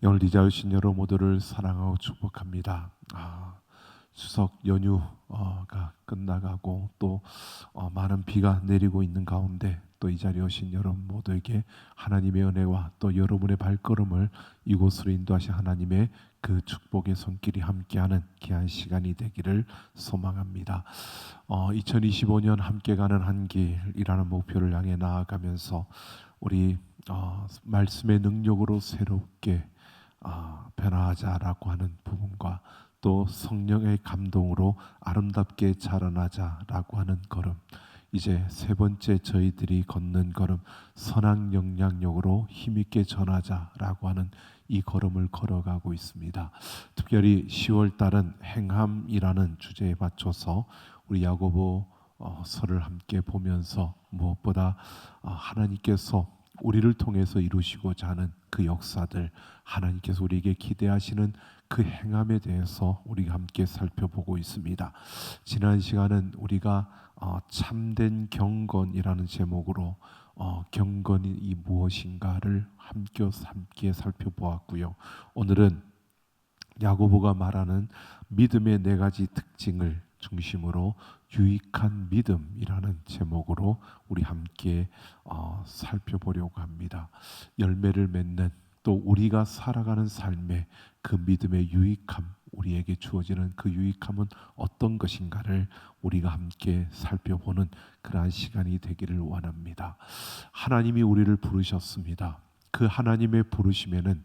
오늘 이 자리에 오신 여러분 모두를 사랑하고 축복합니다. 추석 연휴가 끝나가고 또 많은 비가 내리고 있는 가운데 또 이 자리에 오신 여러분 모두에게 하나님의 은혜와 또 여러분의 발걸음을 이곳으로 인도하신 하나님의 그 축복의 손길이 함께하는 귀한 시간이 되기를 소망합니다. 2025년 함께 가는 한 길이라는 목표를 향해 나아가면서 우리 말씀의 능력으로 새롭게 변화하자라고 하는 부분과 또 성령의 감동으로 아름답게 자라나자라고 하는 걸음, 이제 세 번째 저희들이 걷는 걸음, 선한 영향력으로 힘있게 전하자라고 하는 이 걸음을 걸어가고 있습니다. 특별히 10월 달은 행함이라는 주제에 맞춰서 우리 야고보 서를 함께 보면서 무엇보다 하나님께서 우리를 통해서 이루시고자 하는 그 역사들, 하나님께서 우리에게 기대하시는 그 행함에 대해서 우리가 함께 살펴보고 있습니다. 지난 시간은 우리가 참된 경건이라는 제목으로 경건이 무엇인가를 함께 살펴보았고요. 오늘은 야고보가 말하는 믿음의 네 가지 특징을 중심으로 유익한 믿음이라는 제목으로 우리 함께 살펴보려고 합니다. 열매를 맺는 또 우리가 살아가는 삶의 그 믿음의 유익함, 우리에게 주어지는 그 유익함은 어떤 것인가를 우리가 함께 살펴보는 그러한 시간이 되기를 원합니다. 하나님이 우리를 부르셨습니다. 그 하나님의 부르심에는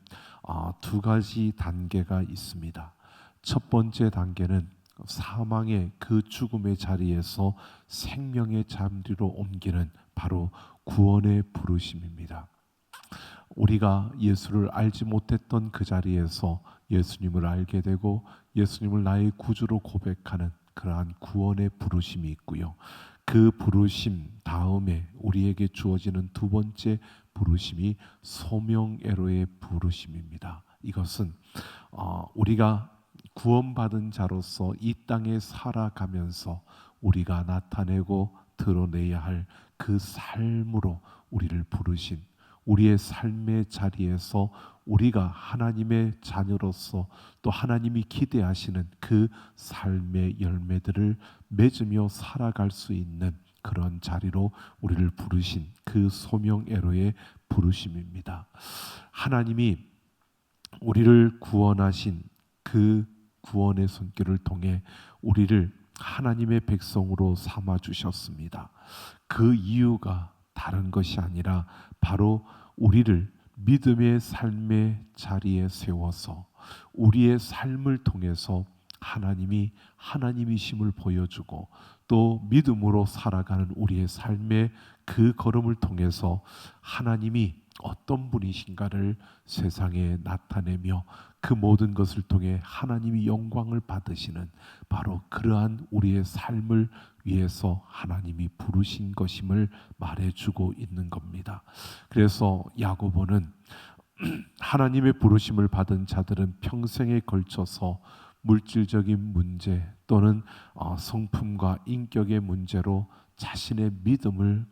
두 가지 단계가 있습니다. 첫 번째 단계는 사망의 그 죽음의 자리에서 생명의 자리로 옮기는 바로 구원의 부르심입니다. 우리가 예수를 알지 못했던 그 자리에서 예수님을 알게 되고 예수님을 나의 구주로 고백하는 그러한 구원의 부르심이 있고요. 그 부르심 다음에 우리에게 주어지는 두 번째 부르심이 소명애로의 부르심입니다. 이것은 우리가 구원받은 자로서 이 땅에 살아가면서 우리가 나타내고 드러내야 할 그 삶으로 우리를 부르신, 우리의 삶의 자리에서 우리가 하나님의 자녀로서 또 하나님이 기대하시는 그 삶의 열매들을 맺으며 살아갈 수 있는 그런 자리로 우리를 부르신 그 소명애로의 부르심입니다. 하나님이 우리를 구원하신 그 구원의 손길을 통해 우리를 하나님의 백성으로 삼아 주셨습니다. 그 이유가 다른 것이 아니라 바로 우리를 믿음의 삶의 자리에 세워서 우리의 삶을 통해서 하나님이 하나님이심을 보여주고 또 믿음으로 살아가는 우리의 삶의 그 걸음을 통해서 하나님이 어떤 분이신가를 세상에 나타내며 그 모든 것을 통해 하나님이 영광을 받으시는 바로 그러한 우리의 삶을 위해서 하나님이 부르신 것임을 말해주고 있는 겁니다. 그래서 야고보는 하나님의 부르심을 받은 자들은 평생에 걸쳐서 물질적인 문제 또는 성품과 인격의 문제로 자신의 믿음을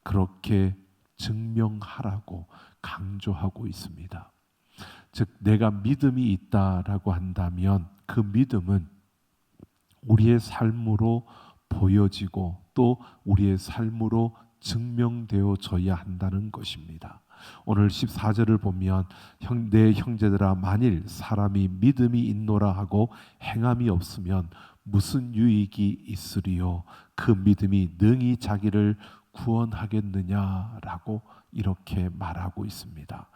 그렇게 증명하라고 강조하고 있습니다. 즉 내가 믿음이 있다라고 한다면 그 믿음은 우리의 삶으로 보여지고 또 우리의 삶으로 증명되어져야 한다는 것입니다. 오늘 14절을 보면 내 형제들아 만일 사람이 믿음이 있노라 하고 행함이 없으면 무슨 유익이 있으리요 그 믿음이 능히 자기를 구원하겠느냐라고 이렇게 말하고 있습니다.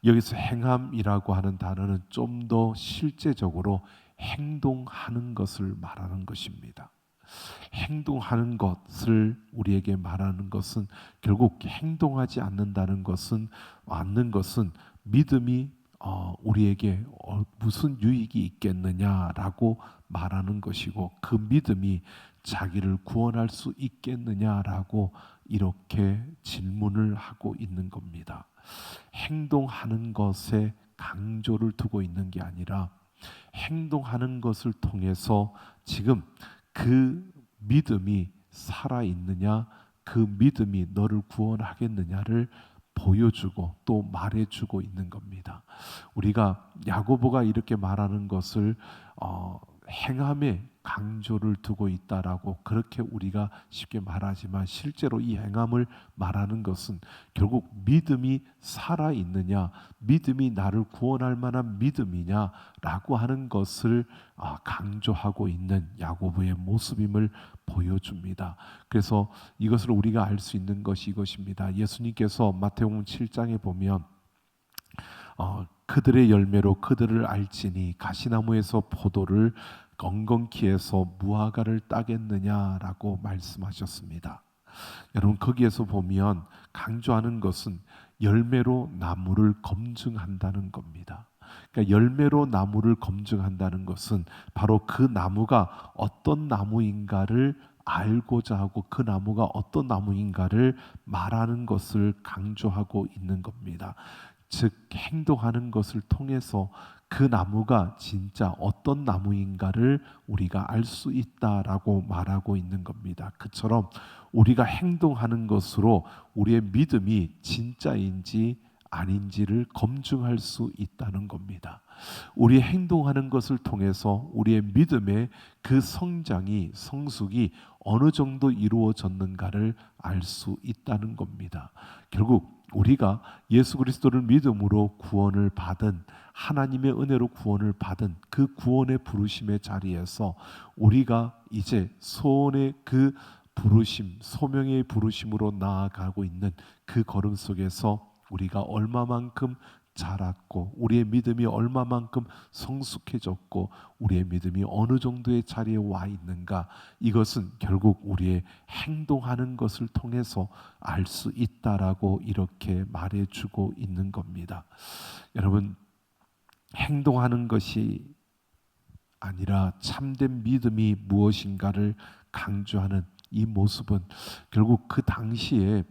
여기서 행함이라고 하는 단어는 좀 더 실제적으로 행동하는 것을 말하는 것입니다. 행동하는 것을 우리에게 말하는 것은 결국 행동하지 않는다는 것은 믿음이 우리에게 무슨 유익이 있겠느냐라고 말하는 것이고 그 믿음이 자기를 구원할 수 있겠느냐라고 이렇게 질문을 하고 있는 겁니다. 행동하는 것에 강조를 두고 있는 게 아니라 행동하는 것을 통해서 지금 그 믿음이 살아있느냐, 그 믿음이 너를 구원하겠느냐를 보여주고 또 말해주고 있는 겁니다. 우리가 야고보가 이렇게 말하는 것을 행함에 강조를 두고 있다라고 그렇게 우리가 쉽게 말하지만, 실제로 이 행함을 말하는 것은 결국 믿음이 살아있느냐, 믿음이 나를 구원할 만한 믿음이냐라고 하는 것을 강조하고 있는 야고보의 모습임을 보여줍니다. 그래서 이것을 우리가 알 수 있는 것이 이것입니다. 예수님께서 마태복음 7장에 보면 그들의 열매로 그들을 알지니 가시나무에서 포도를 엉겅퀴에서 무화과를 따겠느냐라고 말씀하셨습니다. 여러분, 거기에서 보면 강조하는 것은 열매로 나무를 검증한다는 겁니다. 그러니까 열매로 나무를 검증한다는 것은 바로 그 나무가 어떤 나무인가를 알고자 하고 그 나무가 어떤 나무인가를 말하는 것을 강조하고 있는 겁니다. 즉 행동하는 것을 통해서 그 나무가 진짜 어떤 나무인가를 우리가 알 수 있다라고 말하고 있는 겁니다. 그처럼 우리가 행동하는 것으로 우리의 믿음이 진짜인지 아닌지를 검증할 수 있다는 겁니다. 우리 행동하는 것을 통해서 우리의 믿음의 그 성숙이 어느 정도 이루어졌는가를 알 수 있다는 겁니다. 결국 우리가 예수 그리스도를 믿음으로 구원을 받은, 하나님의 은혜로 구원을 받은 그 구원의 부르심의 자리에서 우리가 이제 소원의 그 부르심, 소명의 부르심으로 나아가고 있는 그 걸음 속에서 우리가 얼마만큼 자랐고 우리의 믿음이 얼마만큼 성숙해졌고 우리의 믿음이 어느 정도의 자리에 와 있는가, 이것은 결국 우리의 행동하는 것을 통해서 알 수 있다라고 이렇게 말해주고 있는 겁니다. 여러분, 행동하는 것이 아니라 참된 믿음이 무엇인가를 강조하는 이 모습은 결국 그 당시에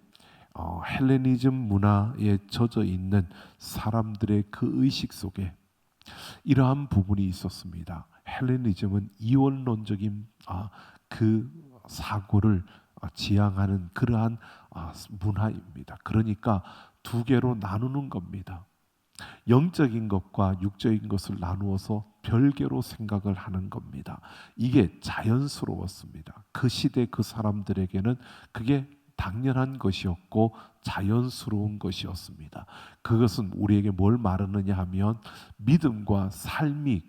헬레니즘 문화에 젖어 있는 사람들의 그 의식 속에 이러한 부분이 있었습니다. 헬레니즘은 이원론적인 그 사고를 지향하는 그러한 문화입니다. 그러니까 두 개로 나누는 겁니다. 영적인 것과 육적인 것을 나누어서 별개로 생각을 하는 겁니다. 이게 자연스러웠습니다. 그 시대 그 사람들에게는 그게 당연한 것이었고 자연스러운 것이었습니다. 그것은 우리에게 뭘 말하느냐 하면 믿음과 삶이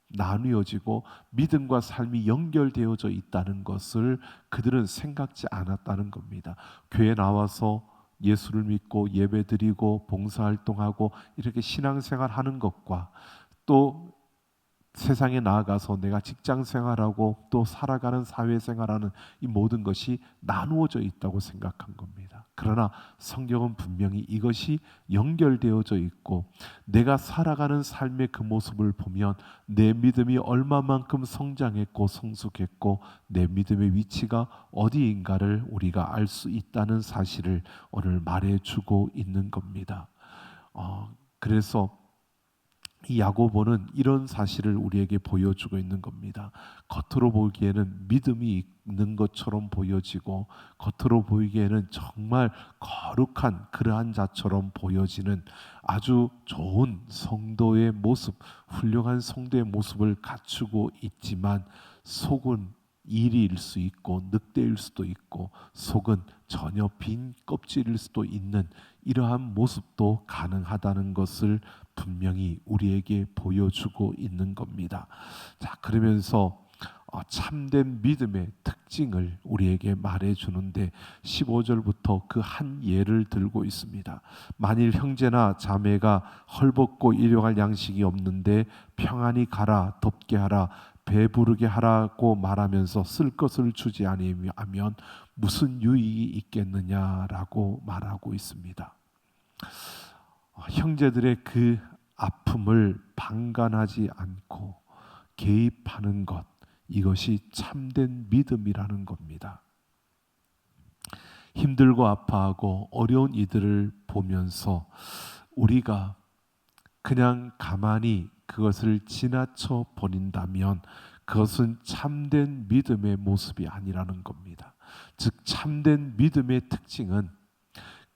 나뉘어지고 믿음과 삶이 연결되어져 있다는 것을 그들은 생각지 않았다는 겁니다. 교회 나와서 예수를 믿고 예배드리고 봉사활동하고 이렇게 신앙생활 하는 것과 또 세상에 나아가서 내가 직장생활하고 또 살아가는 사회생활하는 이 모든 것이 나누어져 있다고 생각한 겁니다. 그러나 성경은 분명히 이것이 연결되어져 있고 내가 살아가는 삶의 그 모습을 보면 내 믿음이 얼마만큼 성장했고 성숙했고 내 믿음의 위치가 어디인가를 우리가 알 수 있다는 사실을 오늘 말해주고 있는 겁니다. 그래서 이 야고보는 이런 사실을 우리에게 보여주고 있는 겁니다. 겉으로 보기에는 믿음이 있는 것처럼 보여지고 겉으로 보이기에는 정말 거룩한 그러한 자처럼 보여지는 아주 좋은 성도의 모습, 훌륭한 성도의 모습을 갖추고 있지만 속은 이리일 수 있고 늑대일 수도 있고 속은 전혀 빈 껍질일 수도 있는 이러한 모습도 가능하다는 것을 분명히 우리에게 보여주고 있는 겁니다. 자, 그러면서 참된 믿음의 특징을 우리에게 말해주는데 15절부터 그 한 예를 들고 있습니다. 만일 형제나 자매가 헐벗고 일용할 양식이 없는데 평안히 가라, 덥게 하라, 배부르게 하라고 말하면서 쓸 것을 주지 아니하면 무슨 유익이 있겠느냐라고 말하고 있습니다. 형제들의 그 아픔을 방관하지 않고 개입하는 것, 이것이 참된 믿음이라는 겁니다. 힘들고 아파하고 어려운 이들을 보면서 우리가 그냥 가만히 그것을 지나쳐 버린다면 그것은 참된 믿음의 모습이 아니라는 겁니다. 즉 참된 믿음의 특징은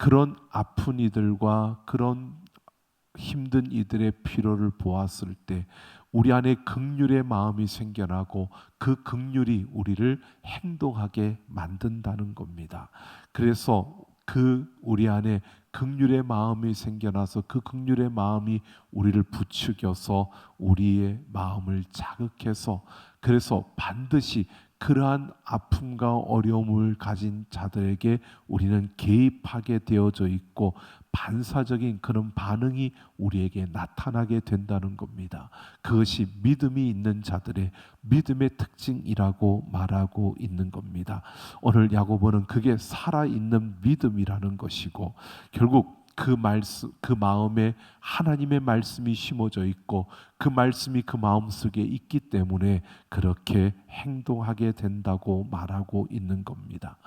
그런 아픈 이들과 그런 힘든 이들의 필요를 보았을 때 우리 안에 긍휼의 마음이 생겨나고 그 긍휼이 우리를 행동하게 만든다는 겁니다. 그래서 우리 안에 긍휼의 마음이 생겨나서 그 긍휼의 마음이 우리를 부추겨서 우리의 마음을 자극해서, 그래서 반드시 그러한 아픔과 어려움을 가진 자들에게 우리는 개입하게 되어져 있고 반사적인 그런 반응이 우리에게 나타나게 된다는 겁니다. 그것이 믿음이 있는 자들의 믿음의 특징이라고 말하고 있는 겁니다. 오늘 야고보는 그게 살아있는 믿음이라는 것이고, 결국 그 말씀, 그 마음에 하나님의 말씀이 심어져 있고 그 말씀이 그 마음속에 있기 때문에 그렇게 행동하게 된다고 말하고 있는 겁니다.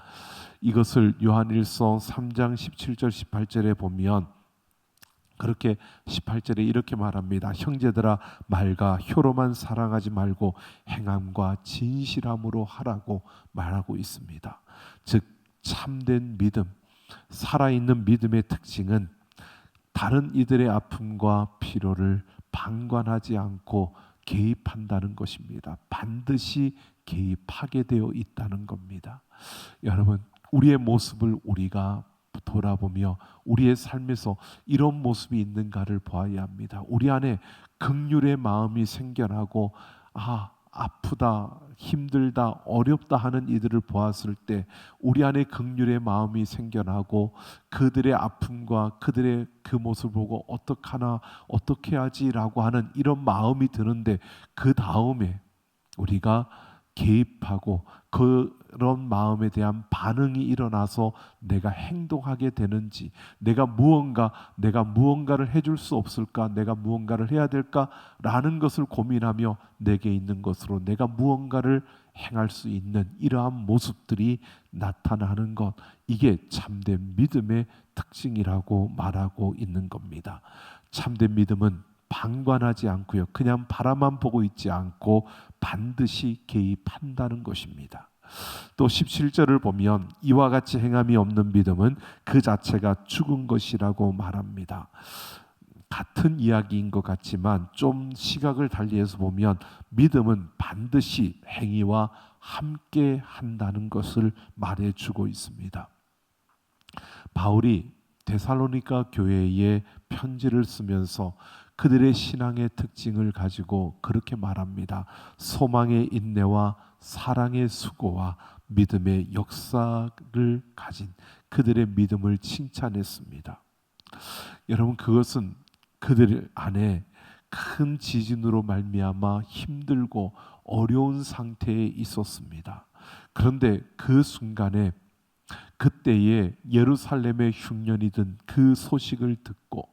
이것을 요한일서 3장 17절 18절에 보면 그렇게 18절에 이렇게 말합니다. 형제들아, 말과 혀로만 사랑하지 말고 행함과 진실함으로 하라고 말하고 있습니다. 즉 참된 믿음, 살아있는 믿음의 특징은 다른 이들의 아픔과 필요를 방관하지 않고 개입한다는 것입니다. 반드시 개입하게 되어 있다는 겁니다. 여러분, 우리의 모습을 우리가 돌아보며 우리의 삶에서 이런 모습이 있는가를 보아야 합니다. 우리 안에 긍휼의 마음이 생겨나고 아프다, 힘들다, 어렵다 하는 이들을 보았을 때 우리 안에 긍휼의 마음이 생겨나고 그들의 아픔과 그들의 그 모습을 보고 어떡하나, 어떻게 하지라고 하는 이런 마음이 드는데 그 다음에 우리가 개입하고 그런 마음에 대한 반응이 일어나서 내가 행동하게 되는지, 내가 무언가를 해줄 수 없을까, 내가 무언가를 해야 될까라는 것을 고민하며 내게 있는 것으로 내가 무언가를 행할 수 있는 이러한 모습들이 나타나는 것, 이게 참된 믿음의 특징이라고 말하고 있는 겁니다. 참된 믿음은 방관하지 않고요, 그냥 바라만 보고 있지 않고 반드시 개입한다는 것입니다. 또 17절을 보면 이와 같이 행함이 없는 믿음은 그 자체가 죽은 것이라고 말합니다. 같은 이야기인 것 같지만 좀 시각을 달리해서 보면 믿음은 반드시 행위와 함께 한다는 것을 말해주고 있습니다. 바울이 데살로니가 교회에 편지를 쓰면서 그들의 신앙의 특징을 가지고 그렇게 말합니다. 소망의 인내와 사랑의 수고와 믿음의 역사를 가진 그들의 믿음을 칭찬했습니다. 여러분, 그것은 그들 안에 큰 지진으로 말미암아 힘들고 어려운 상태에 있었습니다. 그런데 그 순간에, 그때에 예루살렘의 흉년이 든 그 소식을 듣고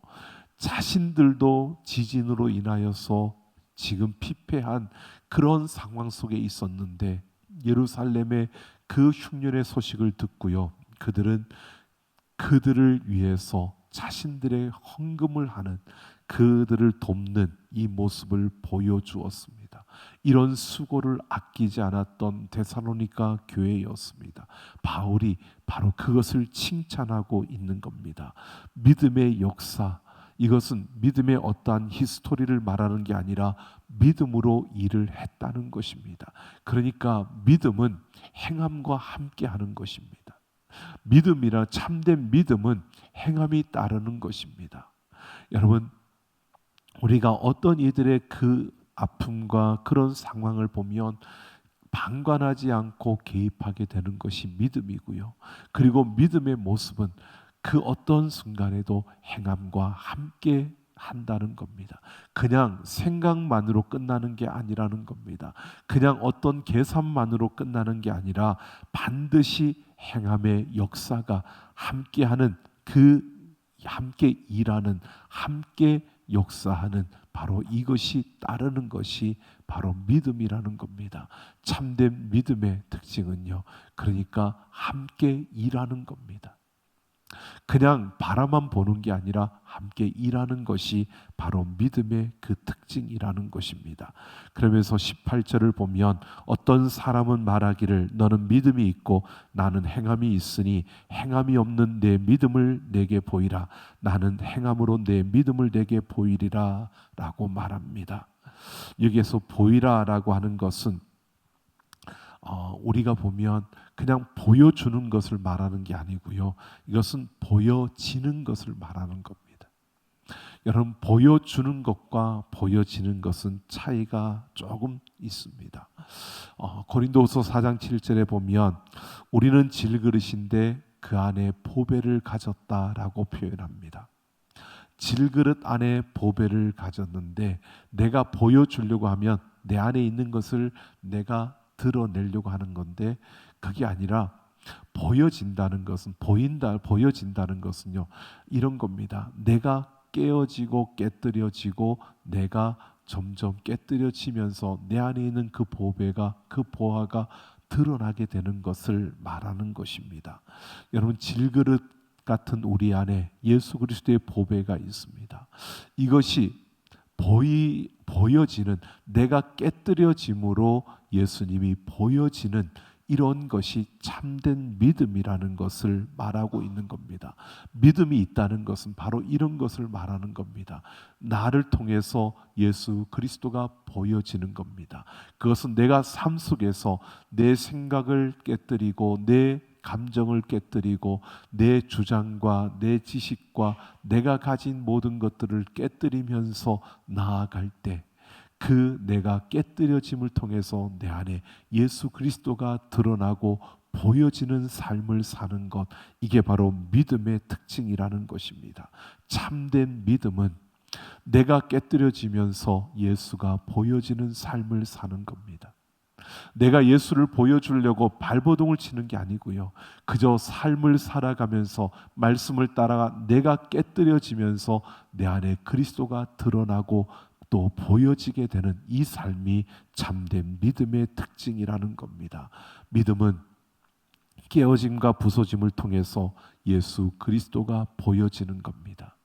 자신들도 지진으로 인하여서 지금 피폐한 그런 상황 속에 있었는데 예루살렘의 그 흉년의 소식을 듣고요, 그들은 그들을 위해서 자신들의 헌금을 하는, 그들을 돕는 이 모습을 보여주었습니다. 이런 수고를 아끼지 않았던 데살로니가 교회였습니다. 바울이 바로 그것을 칭찬하고 있는 겁니다. 믿음의 역사, 이것은 믿음의 어떠한 히스토리를 말하는 게 아니라 믿음으로 일을 했다는 것입니다. 그러니까 믿음은 행함과 함께 하는 것입니다. 믿음이라, 참된 믿음은 행함이 따르는 것입니다. 여러분, 우리가 어떤 이들의 그 아픔과 그런 상황을 보면 방관하지 않고 개입하게 되는 것이 믿음이고요. 그리고 믿음의 모습은 그 어떤 순간에도 행함과 함께 한다는 겁니다. 그냥 생각만으로 끝나는 게 아니라는 겁니다. 그냥 어떤 계산만으로 끝나는 게 아니라 반드시 행함의 역사가 함께하는, 그 함께 일하는, 함께 역사하는, 바로 이것이 따르는 것이 바로 믿음이라는 겁니다. 참된 믿음의 특징은요, 그러니까 함께 일하는 겁니다. 그냥 바라만 보는 게 아니라 함께 일하는 것이 바로 믿음의 그 특징이라는 것입니다. 그러면서 18절을 보면 어떤 사람은 말하기를 너는 믿음이 있고 나는 행함이 있으니 행함이 없는 내 믿음을 내게 보이라. 나는 행함으로 내 믿음을 내게 보이리라 라고 말합니다. 여기에서 보이라라고 하는 것은 우리가 보면 그냥 보여주는 것을 말하는 게 아니고요. 이것은 보여지는 것을 말하는 겁니다. 여러분, 보여주는 것과 보여지는 것은 차이가 조금 있습니다. 고린도후서 4장 7절에 보면 우리는 질그릇인데 그 안에 보배를 가졌다라고 표현합니다. 질그릇 안에 보배를 가졌는데 내가 보여주려고 하면 내 안에 있는 것을 내가 드러내려고 하는 건데 그게 아니라 보여진다는 것은 보여진다는 것은요 이런 겁니다. 내가 깨어지고 깨뜨려지고 내가 점점 깨뜨려지면서 내 안에 있는 그 보화가 드러나게 되는 것을 말하는 것입니다. 여러분, 질그릇 같은 우리 안에 예수 그리스도의 보배가 있습니다. 이것이 보여지는, 내가 깨뜨려짐으로 예수님이 보여지는 이런 것이 참된 믿음이라는 것을 말하고 있는 겁니다. 믿음이 있다는 것은 바로 이런 것을 말하는 겁니다. 나를 통해서 예수 그리스도가 보여지는 겁니다. 그것은 내가 삶 속에서 내 생각을 깨뜨리고 내 감정을 깨뜨리고 내 주장과 내 지식과 내가 가진 모든 것들을 깨뜨리면서 나아갈 때 그 내가 깨뜨려짐을 통해서 내 안에 예수 그리스도가 드러나고 보여지는 삶을 사는 것, 이게 바로 믿음의 특징이라는 것입니다. 참된 믿음은 내가 깨뜨려지면서 예수가 보여지는 삶을 사는 겁니다. 내가 예수를 보여주려고 발버둥을 치는 게 아니고요. 그저 삶을 살아가면서 말씀을 따라가 내가 깨뜨려지면서 내 안에 그리스도가 드러나고 또 보여지게 되는 이 삶이 참된 믿음의 특징이라는 겁니다. 믿음은 깨어짐과 부서짐을 통해서 예수 그리스도가 보여지는 겁니다.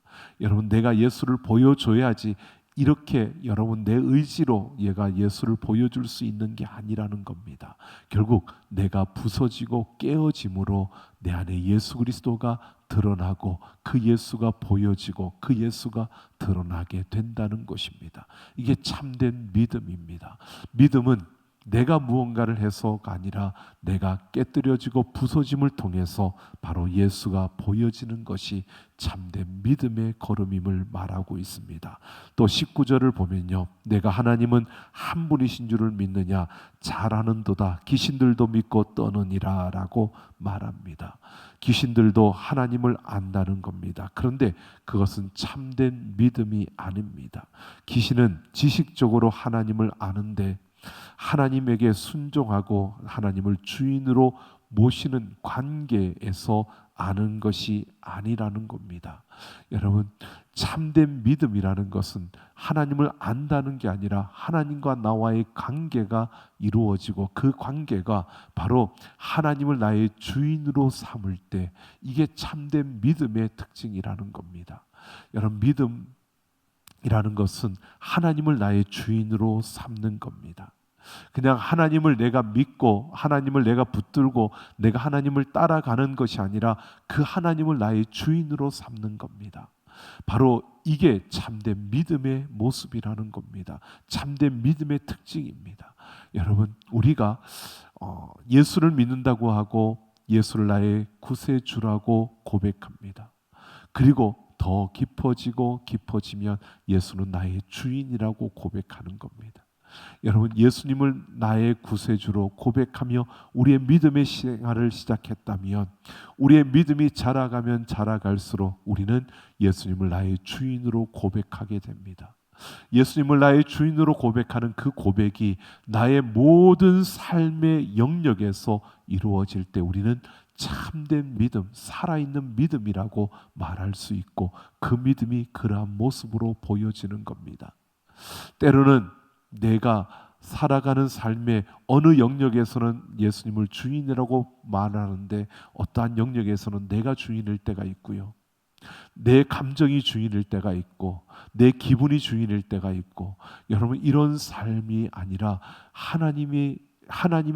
여러분, 내가 예수를 보여줘야지 이렇게 여러분 내 의지로 얘가 예수를 보여줄 수 있는 게 아니라는 겁니다. 결국 내가 부서지고 깨어짐으로 내 안에 예수 그리스도가 드러나고 그 예수가 보여지고 그 예수가 드러나게 된다는 것입니다. 이게 참된 믿음입니다. 믿음은 내가 무언가를 해서가 아니라 내가 깨뜨려지고 부서짐을 통해서 바로 예수가 보여지는 것이 참된 믿음의 걸음임을 말하고 있습니다. 또 19절을 보면요, 내가 하나님은 한 분이신 줄을 믿느냐, 잘 아는도다 귀신들도 믿고 떠느니라 라고 말합니다. 귀신들도 하나님을 안다는 겁니다. 그런데 그것은 참된 믿음이 아닙니다. 귀신은 지식적으로 하나님을 아는데 하나님에게 순종하고 하나님을 주인으로 모시는 관계에서 아는 것이 아니라는 겁니다. 여러분, 참된 믿음이라는 것은 하나님을 안다는 게 아니라 하나님과 나와의 관계가 이루어지고 그 관계가 바로 하나님을 나의 주인으로 삼을 때 이게 참된 믿음의 특징이라는 겁니다. 여러분, 믿음이라는 것은 하나님을 나의 주인으로 삼는 겁니다. 그냥 하나님을 내가 믿고 하나님을 내가 붙들고 내가 하나님을 따라가는 것이 아니라 그 하나님을 나의 주인으로 삼는 겁니다. 바로 이게 참된 믿음의 모습이라는 겁니다. 참된 믿음의 특징입니다. 여러분, 우리가 예수를 믿는다고 하고 예수를 나의 구세주라고 고백합니다. 그리고 더 깊어지면 예수는 나의 주인이라고 고백하는 겁니다. 여러분, 예수님을 나의 구세주로 고백하며 우리의 믿음의 생활을 시작했다면 우리의 믿음이 자라가면 자라갈수록 우리는 예수님을 나의 주인으로 고백하게 됩니다. 예수님을 나의 주인으로 고백하는 그 고백이 나의 모든 삶의 영역에서 이루어질 때 우리는 참된 믿음, 살아있는 믿음이라고 말할 수 있고 그 믿음이 그러한 모습으로 보여지는 겁니다. 때로는 내가 살아가는 삶의 어느 영역에서는 예수님을 주인이라고 말하는데 어떠한 영역에서는 내가 주인일 때가 있고요. 내 감정이 주인일 때가 있고 내 기분이 주인일 때가 있고, 여러분 이런 삶이 아니라 하나님이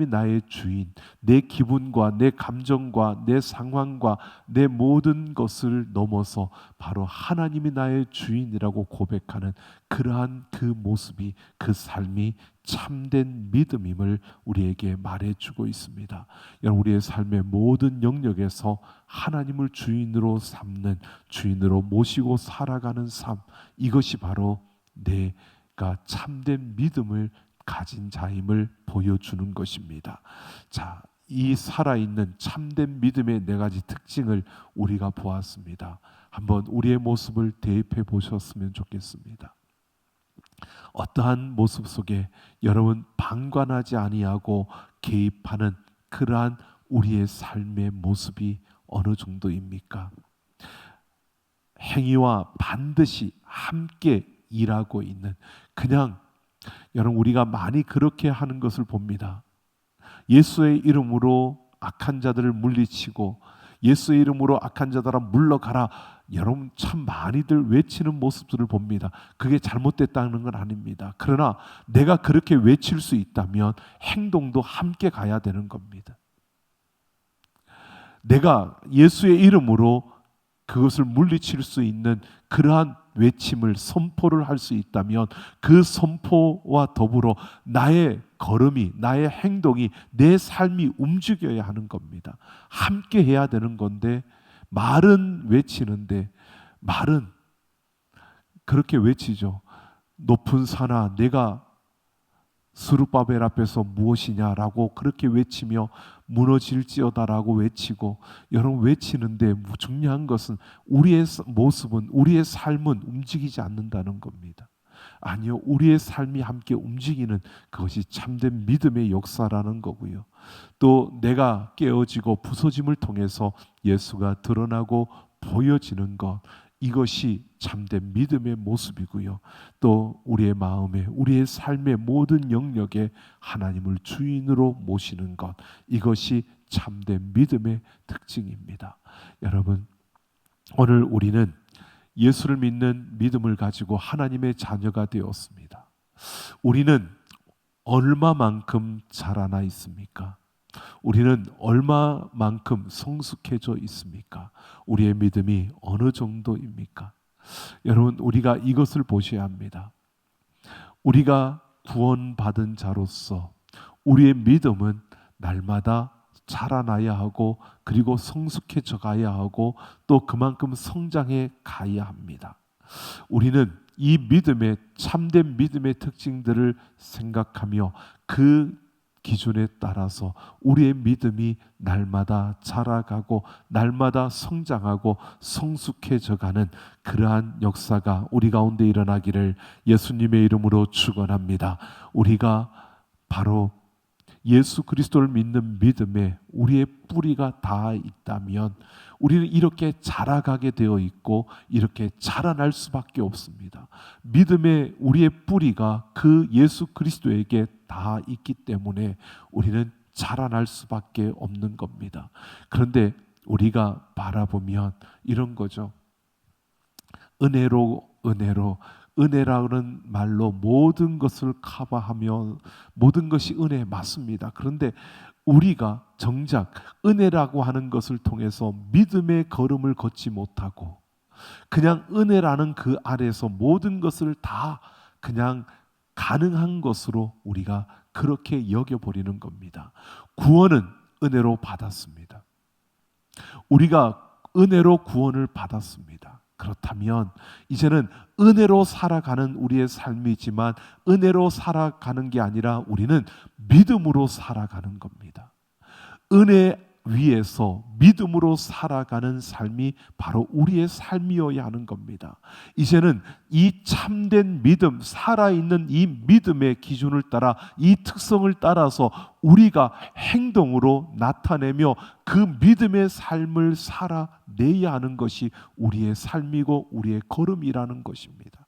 나의 주인, 내 기분과 내 감정과 내 상황과 내 모든 것을 넘어서 바로 하나님이 나의 주인이라고 고백하는 그러한 그 모습이, 그 삶이 참된 믿음임을 우리에게 말해주고 있습니다. 여러분, 우리의 삶의 모든 영역에서 하나님을 주인으로 삼는, 주인으로 모시고 살아가는 삶, 이것이 바로 내가 참된 믿음을 가진 자임을 보여주는 것입니다. 자, 이 살아있는 참된 믿음의 네 가지 특징을 우리가 보았습니다. 한번 우리의 모습을 대입해 보셨으면 좋겠습니다. 어떠한 모습 속에 여러분 방관하지 아니하고 개입하는 그러한 우리의 삶의 모습이 어느 정도입니까? 행위와 반드시 함께 일하고 있는, 그냥 여러분 우리가 많이 그렇게 하는 것을 봅니다. 예수의 이름으로 악한 자들을 물리치고 예수의 이름으로 악한 자들아 물러가라, 여러분 참 많이들 외치는 모습들을 봅니다. 그게 잘못됐다는 건 아닙니다. 그러나 내가 그렇게 외칠 수 있다면 행동도 함께 가야 되는 겁니다. 내가 예수의 이름으로 그것을 물리칠 수 있는 그러한 외침을, 선포를 할 수 있다면 그 선포와 더불어 나의 걸음이, 나의 행동이, 내 삶이 움직여야 하는 겁니다. 함께 해야 되는 건데, 말은 외치는데, 말은 그렇게 외치죠. 높은 산아 내가 스룹바벨 앞에서 무엇이냐라고 그렇게 외치며 무너질지어다라고 외치고, 여러분 외치는데 중요한 것은 우리의 모습은, 우리의 삶은 움직이지 않는다는 겁니다. 아니요, 우리의 삶이 함께 움직이는 그것이 참된 믿음의 역사라는 거고요. 또 내가 깨어지고 부서짐을 통해서 예수가 드러나고 보여지는 것, 이것이 참된 믿음의 모습이고요. 또 우리의 마음에, 우리의 삶의 모든 영역에 하나님을 주인으로 모시는 것, 이것이 참된 믿음의 특징입니다. 여러분, 오늘 우리는 예수를 믿는 믿음을 가지고 하나님의 자녀가 되었습니다. 우리는 얼마만큼 자라나 있습니까? 우리는 얼마만큼 성숙해져 있습니까? 우리의 믿음이 어느 정도입니까? 여러분, 우리가 이것을 보셔야 합니다. 우리가 구원받은 자로서 우리의 믿음은 날마다 자라나야 하고, 그리고 성숙해져 가야 하고, 또 그만큼 성장해 가야 합니다. 우리는 이 믿음의, 참된 믿음의 특징들을 생각하며 그 기준에 따라서 우리의 믿음이 날마다 자라가고 날마다 성장하고 성숙해져가는 그러한 역사가 우리 가운데 일어나기를 예수님의 이름으로 축원합니다. 우리가 바로 예수 그리스도를 믿는 믿음에 우리의 뿌리가 닿아 있다면 우리는 이렇게 자라가게 되어 있고 이렇게 자라날 수밖에 없습니다. 믿음의 우리의 뿌리가 그 예수 그리스도에게 닿아 있기 때문에 우리는 자라날 수밖에 없는 겁니다. 그런데 우리가 바라보면 이런 거죠. 은혜라는 말로 모든 것을 커버하며 모든 것이 은혜 맞습니다. 그런데 우리가 정작 은혜라고 하는 것을 통해서 믿음의 걸음을 걷지 못하고 그냥 은혜라는 그 아래에서 모든 것을 다 그냥 가능한 것으로 우리가 그렇게 여겨버리는 겁니다. 구원은 은혜로 받았습니다. 우리가 은혜로 구원을 받았습니다. 그렇다면 이제는 은혜로 살아가는 우리의 삶이지만 은혜로 살아가는 게 아니라 우리는 믿음으로 살아가는 겁니다. 은혜 위에서 믿음으로 살아가는 삶이 바로 우리의 삶이어야 하는 겁니다. 이제는 이 참된 믿음, 살아있는 이 믿음의 기준을 따라, 이 특성을 따라서 우리가 행동으로 나타내며 그 믿음의 삶을 살아내야 하는 것이 우리의 삶이고 우리의 걸음이라는 것입니다.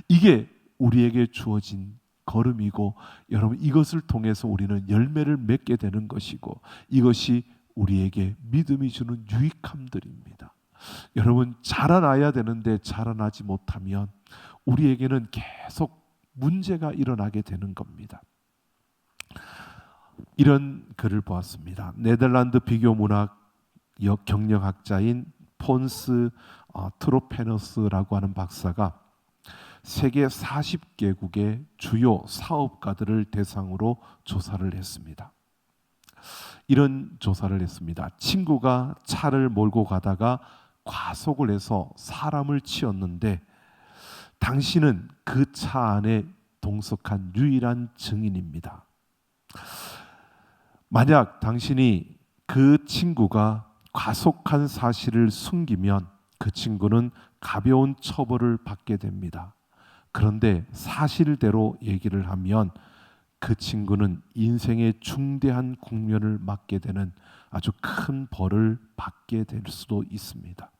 이게 우리에게 주어진 걸음이고, 여러분, 이것을 통해서 우리는 열매를 맺게 되는 것이고, 이것이 우리에게 믿음이 주는 유익함들입니다. 여러분, 자라나야 되는데 자라나지 못하면 우리에게는 계속 문제가 일어나게 되는 겁니다. 이런 글을 보았습니다. 네덜란드 비교문학 경영학자인 폰스 트로페너스라고 하는 박사가 세계 40개국의 주요 사업가들을 대상으로 조사를 했습니다. 이런 조사를 했습니다. 친구가 차를 몰고 가다가 과속을 해서 사람을 치었는데 당신은 그 차 안에 동석한 유일한 증인입니다. 만약 당신이 그 친구가 과속한 사실을 숨기면 그 친구는 가벼운 처벌을 받게 됩니다. 그런데 사실대로 얘기를 하면 그 친구는 인생의 중대한 국면을 맞게 되는 아주 큰 벌을 받게 될 수도 있습니다.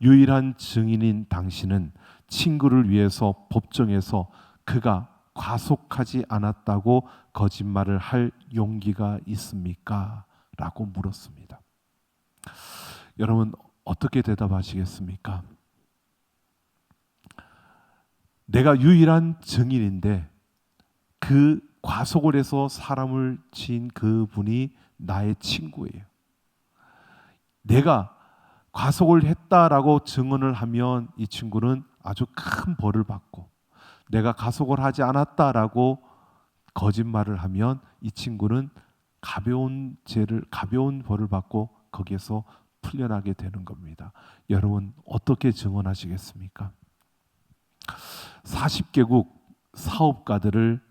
유일한 증인인 당신은 친구를 위해서 법정에서 그가 과속하지 않았다고 거짓말을 할 용기가 있습니까? 라고 물었습니다. 여러분, 어떻게 대답하시겠습니까? 내가 유일한 증인인데 그 과속을 해서 사람을 친 그분이 나의 친구예요. 내가 과속을 했다라고 증언을 하면 이 친구는 아주 큰 벌을 받고, 내가 과속을 하지 않았다라고 거짓말을 하면 이 친구는 가벼운 벌을 받고 거기에서 풀려나게 되는 겁니다. 여러분, 어떻게 증언하시겠습니까? 40개국 사업가들을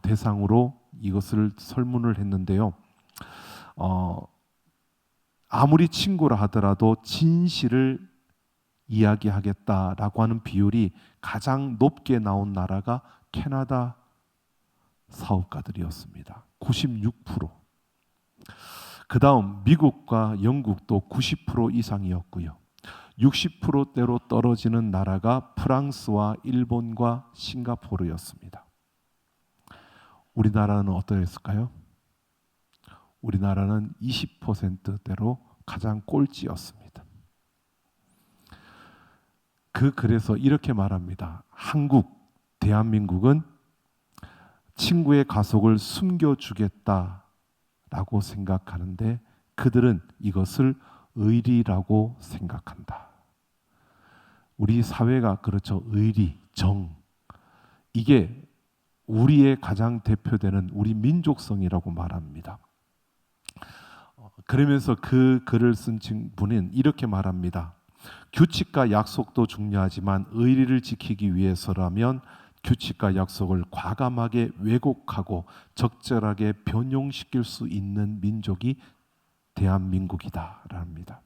대상으로 이것을 설문을 했는데요. 아무리 친구라 하더라도 진실을 이야기하겠다라고 하는 비율이 가장 높게 나온 나라가 캐나다 사업가들이었습니다. 96%. 그 다음 미국과 영국도 90% 이상이었고요. 60%대로 떨어지는 나라가 프랑스와 일본과 싱가포르였습니다. 우리나라는 어떠했을까요? 우리나라는 20%대로 가장 꼴찌였습니다. 그 글에서 이렇게 말합니다. 대한민국은 친구의 가속을 숨겨주겠다라고 생각하는데 그들은 이것을 의리라고 생각한다. 우리 사회가 그렇죠. 의리, 정. 이게 우리의 가장 대표되는 우리 민족성이라고 말합니다. 그러면서 그 글을 쓴 분은 이렇게 말합니다. 규칙과 약속도 중요하지만 의리를 지키기 위해서라면 규칙과 약속을 과감하게 왜곡하고 적절하게 변용시킬 수 있는 민족이 대한민국이다랍니다.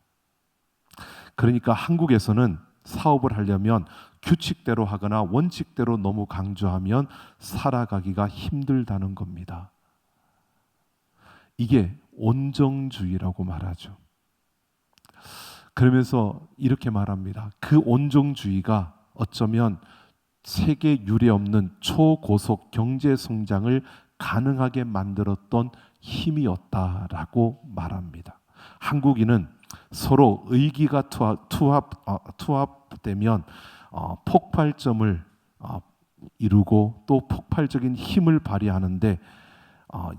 그러니까 한국에서는 사업을 하려면 규칙대로 하거나 원칙대로 너무 강조하면 살아가기가 힘들다는 겁니다. 이게 온정주의라고 말하죠. 그러면서 이렇게 말합니다. 그 온정주의가 어쩌면 세계 유례 없는 초고속 경제 성장을 가능하게 만들었던 힘이었다라고 말합니다. 한국인은 서로 의기가 투합되면 폭발점을 이루고 또 폭발적인 힘을 발휘하는데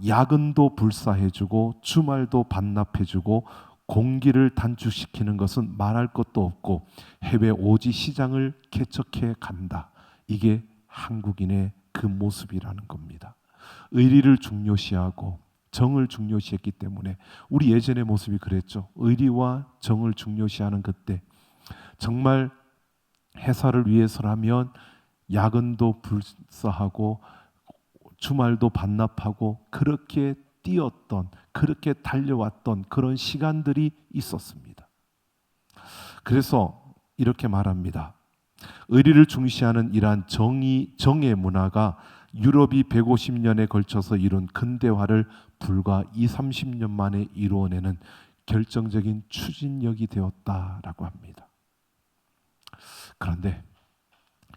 야근도 불사해주고 주말도 반납해주고 공기를 단축시키는 것은 말할 것도 없고 해외 오지 시장을 개척해 간다. 이게 한국인의 그 모습이라는 겁니다. 의리를 중요시하고 정을 중요시했기 때문에 우리 예전의 모습이 그랬죠. 의리와 정을 중요시하는 그때 정말 회사를 위해서라면 야근도 불사하고 주말도 반납하고 그렇게 뛰었던, 그렇게 달려왔던 그런 시간들이 있었습니다. 그래서 이렇게 말합니다. 의리를 중시하는 이러한 정의 문화가 유럽이 150년에 걸쳐서 이룬 근대화를 불과 20-30년 만에 이루어내는 결정적인 추진력이 되었다라고 합니다. 그런데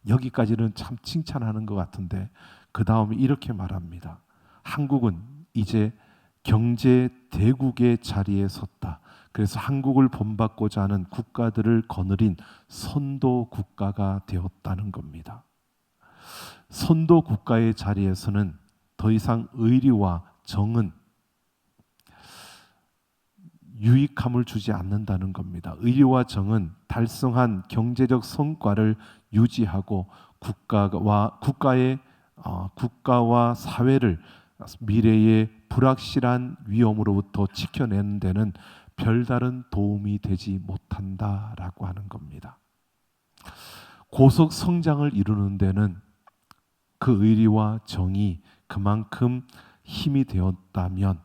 여기까지는 참 칭찬하는 것 같은데 그 다음에 이렇게 말합니다. 한국은 이제 경제 대국의 자리에 섰다. 그래서 한국을 본받고자 하는 국가들을 거느린 선도 국가가 되었다는 겁니다. 선도 국가의 자리에서는 더 이상 의리와 정은 유익함을 주지 않는다는 겁니다. 의리와 정은 달성한 경제적 성과를 유지하고 국가와 사회를 미래의 불확실한 위험으로부터 지켜내는 데는 별다른 도움이 되지 못한다라고 하는 겁니다. 고속 성장을 이루는 데는 그 의리와 정이 그만큼 힘이 되었다면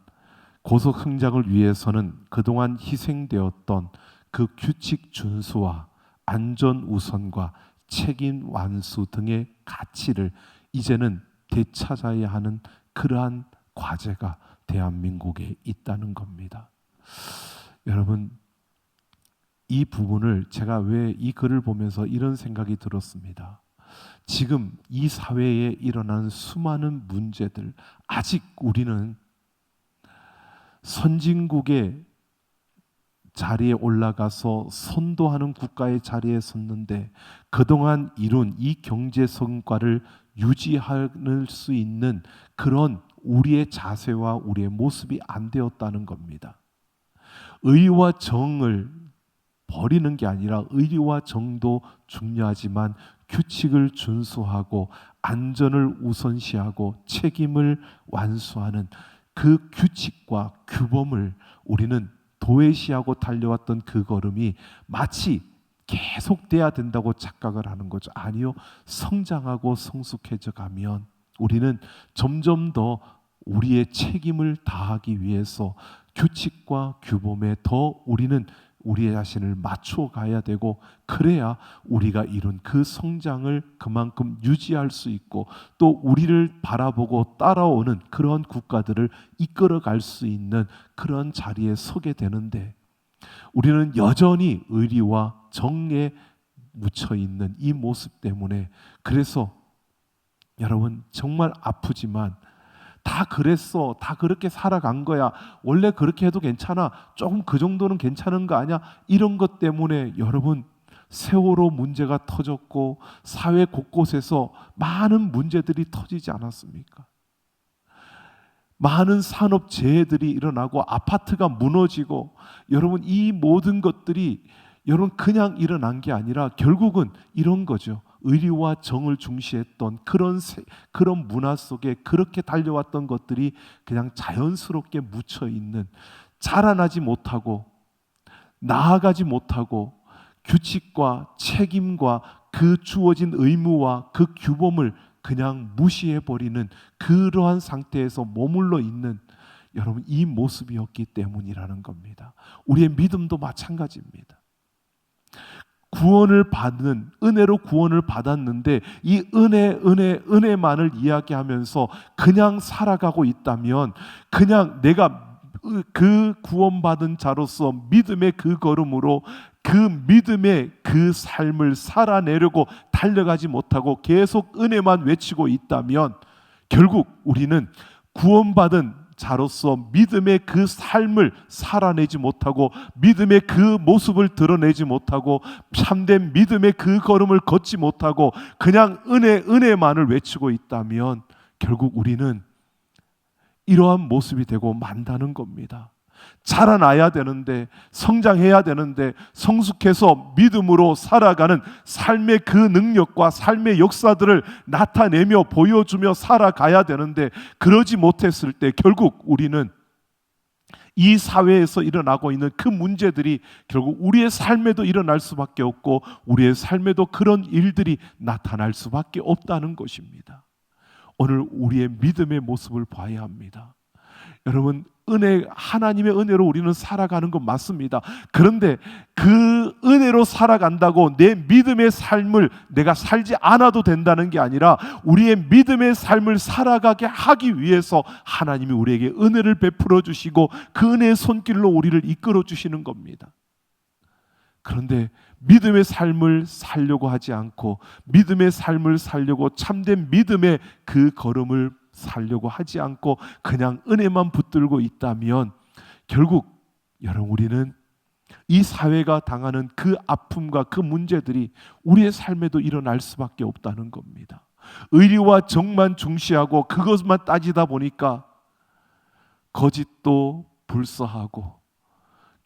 고속 성장을 위해서는 그동안 희생되었던 그 규칙 준수와 안전 우선과 책임 완수 등의 가치를 이제는 되찾아야 하는 그러한 과제가 대한민국에 있다는 겁니다. 여러분, 이 부분을 제가 왜 이 글을 보면서 이런 생각이 들었습니다. 지금 이 사회에 일어나는 수많은 문제들, 아직 우리는 선진국의 자리에 올라가서 선도하는 국가의 자리에 섰는데 그동안 이룬 이 경제 성과를 유지할 수 있는 그런 우리의 자세와 우리의 모습이 안 되었다는 겁니다. 의와 정을 버리는 게 아니라 의리와 정도 중요하지만 규칙을 준수하고 안전을 우선시하고 책임을 완수하는 그 규칙과 규범을 우리는 도외시하고 달려왔던 그 걸음이 마치 계속돼야 된다고 착각을 하는 거죠. 아니요. 성장하고 성숙해져 가면 우리는 점점 더 우리의 책임을 다하기 위해서 규칙과 규범에 더 우리는 우리 자신을 맞춰 가야 되고, 그래야 우리가 이룬 그 성장을 그만큼 유지할 수 있고 또 우리를 바라보고 따라오는 그런 국가들을 이끌어갈 수 있는 그런 자리에 서게 되는데, 우리는 여전히 의리와 정에 묻혀있는 이 모습 때문에, 그래서 여러분 정말 아프지만 다 그랬어, 다 그렇게 살아간 거야, 원래 그렇게 해도 괜찮아, 조금 그 정도는 괜찮은 거 아니야, 이런 것 때문에 여러분 세월호 문제가 터졌고 사회 곳곳에서 많은 문제들이 터지지 않았습니까? 많은 산업재해들이 일어나고 아파트가 무너지고, 여러분 이 모든 것들이 여러분 그냥 일어난 게 아니라 결국은 이런 거죠. 의리와 정을 중시했던 그런 문화 속에 그렇게 달려왔던 것들이 그냥 자연스럽게 묻혀 있는, 자라나지 못하고 나아가지 못하고 규칙과 책임과 그 주어진 의무와 그 규범을 그냥 무시해버리는 그러한 상태에서 머물러 있는 여러분 이 모습이었기 때문이라는 겁니다. 우리의 믿음도 마찬가지입니다. 구원을 받는, 은혜로 구원을 받았는데 이 은혜만을 이야기하면서 그냥 살아가고 있다면, 그냥 내가 그 구원받은 자로서 믿음의 그 걸음으로 그 믿음의 그 삶을 살아내려고 달려가지 못하고 계속 은혜만 외치고 있다면, 결국 우리는 구원받은 자로서 믿음의 그 삶을 살아내지 못하고 믿음의 그 모습을 드러내지 못하고 참된 믿음의 그 걸음을 걷지 못하고 그냥 은혜만을 외치고 있다면, 결국 우리는 이러한 모습이 되고 만다는 겁니다. 자라나야 되는데, 성장해야 되는데, 성숙해서 믿음으로 살아가는 삶의 그 능력과 삶의 역사들을 나타내며 보여주며 살아가야 되는데, 그러지 못했을 때 결국 우리는 이 사회에서 일어나고 있는 그 문제들이 결국 우리의 삶에도 일어날 수밖에 없고 우리의 삶에도 그런 일들이 나타날 수밖에 없다는 것입니다. 오늘 우리의 믿음의 모습을 봐야 합니다. 여러분, 하나님의 은혜로 우리는 살아가는 건 맞습니다. 그런데 그 은혜로 살아간다고 내 믿음의 삶을 내가 살지 않아도 된다는 게 아니라, 우리의 믿음의 삶을 살아가게 하기 위해서 하나님이 우리에게 은혜를 베풀어 주시고 그 은혜의 손길로 우리를 이끌어 주시는 겁니다. 그런데 믿음의 삶을 살려고 하지 않고 믿음의 삶을 살려고 참된 믿음의 그 걸음을 살려고 하지 않고 그냥 은혜만 붙들고 있다면 결국 여러분 우리는 이 사회가 당하는 그 아픔과 그 문제들이 우리의 삶에도 일어날 수밖에 없다는 겁니다. 의리와 정만 중시하고 그것만 따지다 보니까 거짓도 불서하고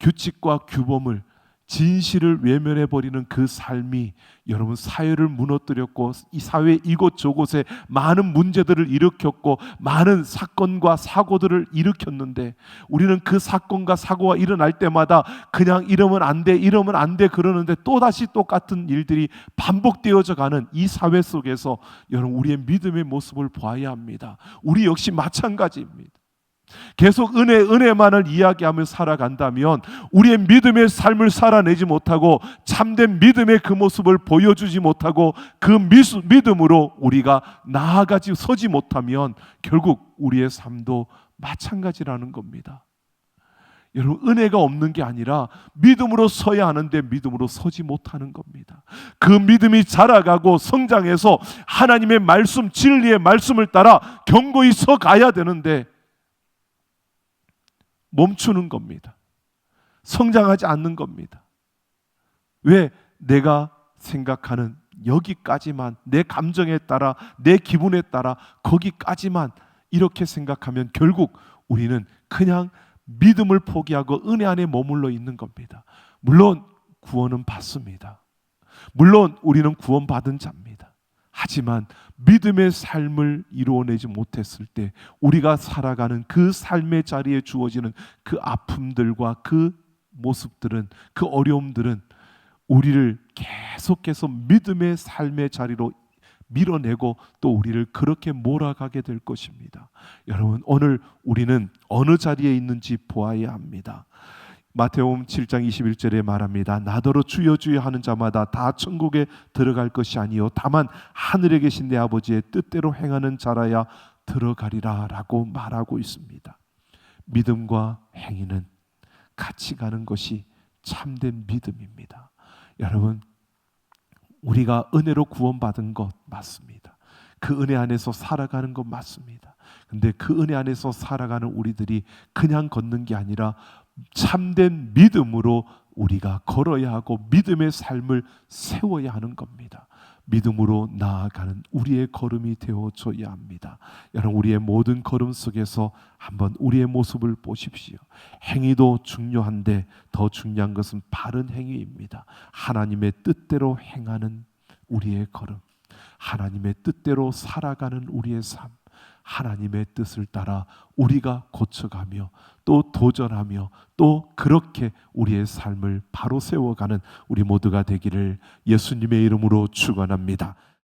규칙과 규범을 진실을 외면해버리는 그 삶이 여러분 사회를 무너뜨렸고 이 사회 이곳저곳에 많은 문제들을 일으켰고 많은 사건과 사고들을 일으켰는데 우리는 그 사건과 사고가 일어날 때마다 그냥 이러면 안 돼, 이러면 안 돼 그러는데 또다시 똑같은 일들이 반복되어져 가는 이 사회 속에서 여러분 우리의 믿음의 모습을 보아야 합니다. 우리 역시 마찬가지입니다. 계속 은혜만을 이야기하며 살아간다면 우리의 믿음의 삶을 살아내지 못하고 참된 믿음의 그 모습을 보여주지 못하고 그 믿음으로 우리가 나아가지 서지 못하면 결국 우리의 삶도 마찬가지라는 겁니다. 여러분 은혜가 없는 게 아니라 믿음으로 서야 하는데 믿음으로 서지 못하는 겁니다. 그 믿음이 자라가고 성장해서 하나님의 말씀, 진리의 말씀을 따라 견고히 서가야 되는데 멈추는 겁니다. 성장하지 않는 겁니다. 왜? 내가 생각하는 여기까지만, 내 감정에 따라, 내 기분에 따라 거기까지만 이렇게 생각하면 결국 우리는 그냥 믿음을 포기하고 은혜 안에 머물러 있는 겁니다. 물론 구원은 받습니다. 물론 우리는 구원받은 자입니다. 하지만 믿음의 삶을 이루어내지 못했을 때 우리가 살아가는 그 삶의 자리에 주어지는 그 아픔들과 그 모습들은, 그 어려움들은 우리를 계속해서 믿음의 삶의 자리로 밀어내고 또 우리를 그렇게 몰아가게 될 것입니다. 여러분 오늘 우리는 어느 자리에 있는지 보아야 합니다. 마태복음 7장 21절에 말합니다. 나더러 주여 주여 하는 자마다 다 천국에 들어갈 것이 아니요 다만 하늘에 계신 내 아버지의 뜻대로 행하는 자라야 들어가리라 라고 말하고 있습니다. 믿음과 행위는 같이 가는 것이 참된 믿음입니다. 여러분 우리가 은혜로 구원받은 것 맞습니다. 그 은혜 안에서 살아가는 것 맞습니다. 근데 그 은혜 안에서 살아가는 우리들이 그냥 걷는 게 아니라 참된 믿음으로 우리가 걸어야 하고 믿음의 삶을 세워야 하는 겁니다. 믿음으로 나아가는 우리의 걸음이 되어줘야 합니다. 여러분 우리의 모든 걸음 속에서 한번 우리의 모습을 보십시오. 행위도 중요한데 더 중요한 것은 바른 행위입니다. 하나님의 뜻대로 행하는 우리의 걸음, 하나님의 뜻대로 살아가는 우리의 삶, 하나님의 뜻을 따라 우리가 고쳐가며 또 도전하며 또 그렇게 우리의 삶을 바로 세워가는 우리 모두가 되기를 예수님의 이름으로 축원합니다.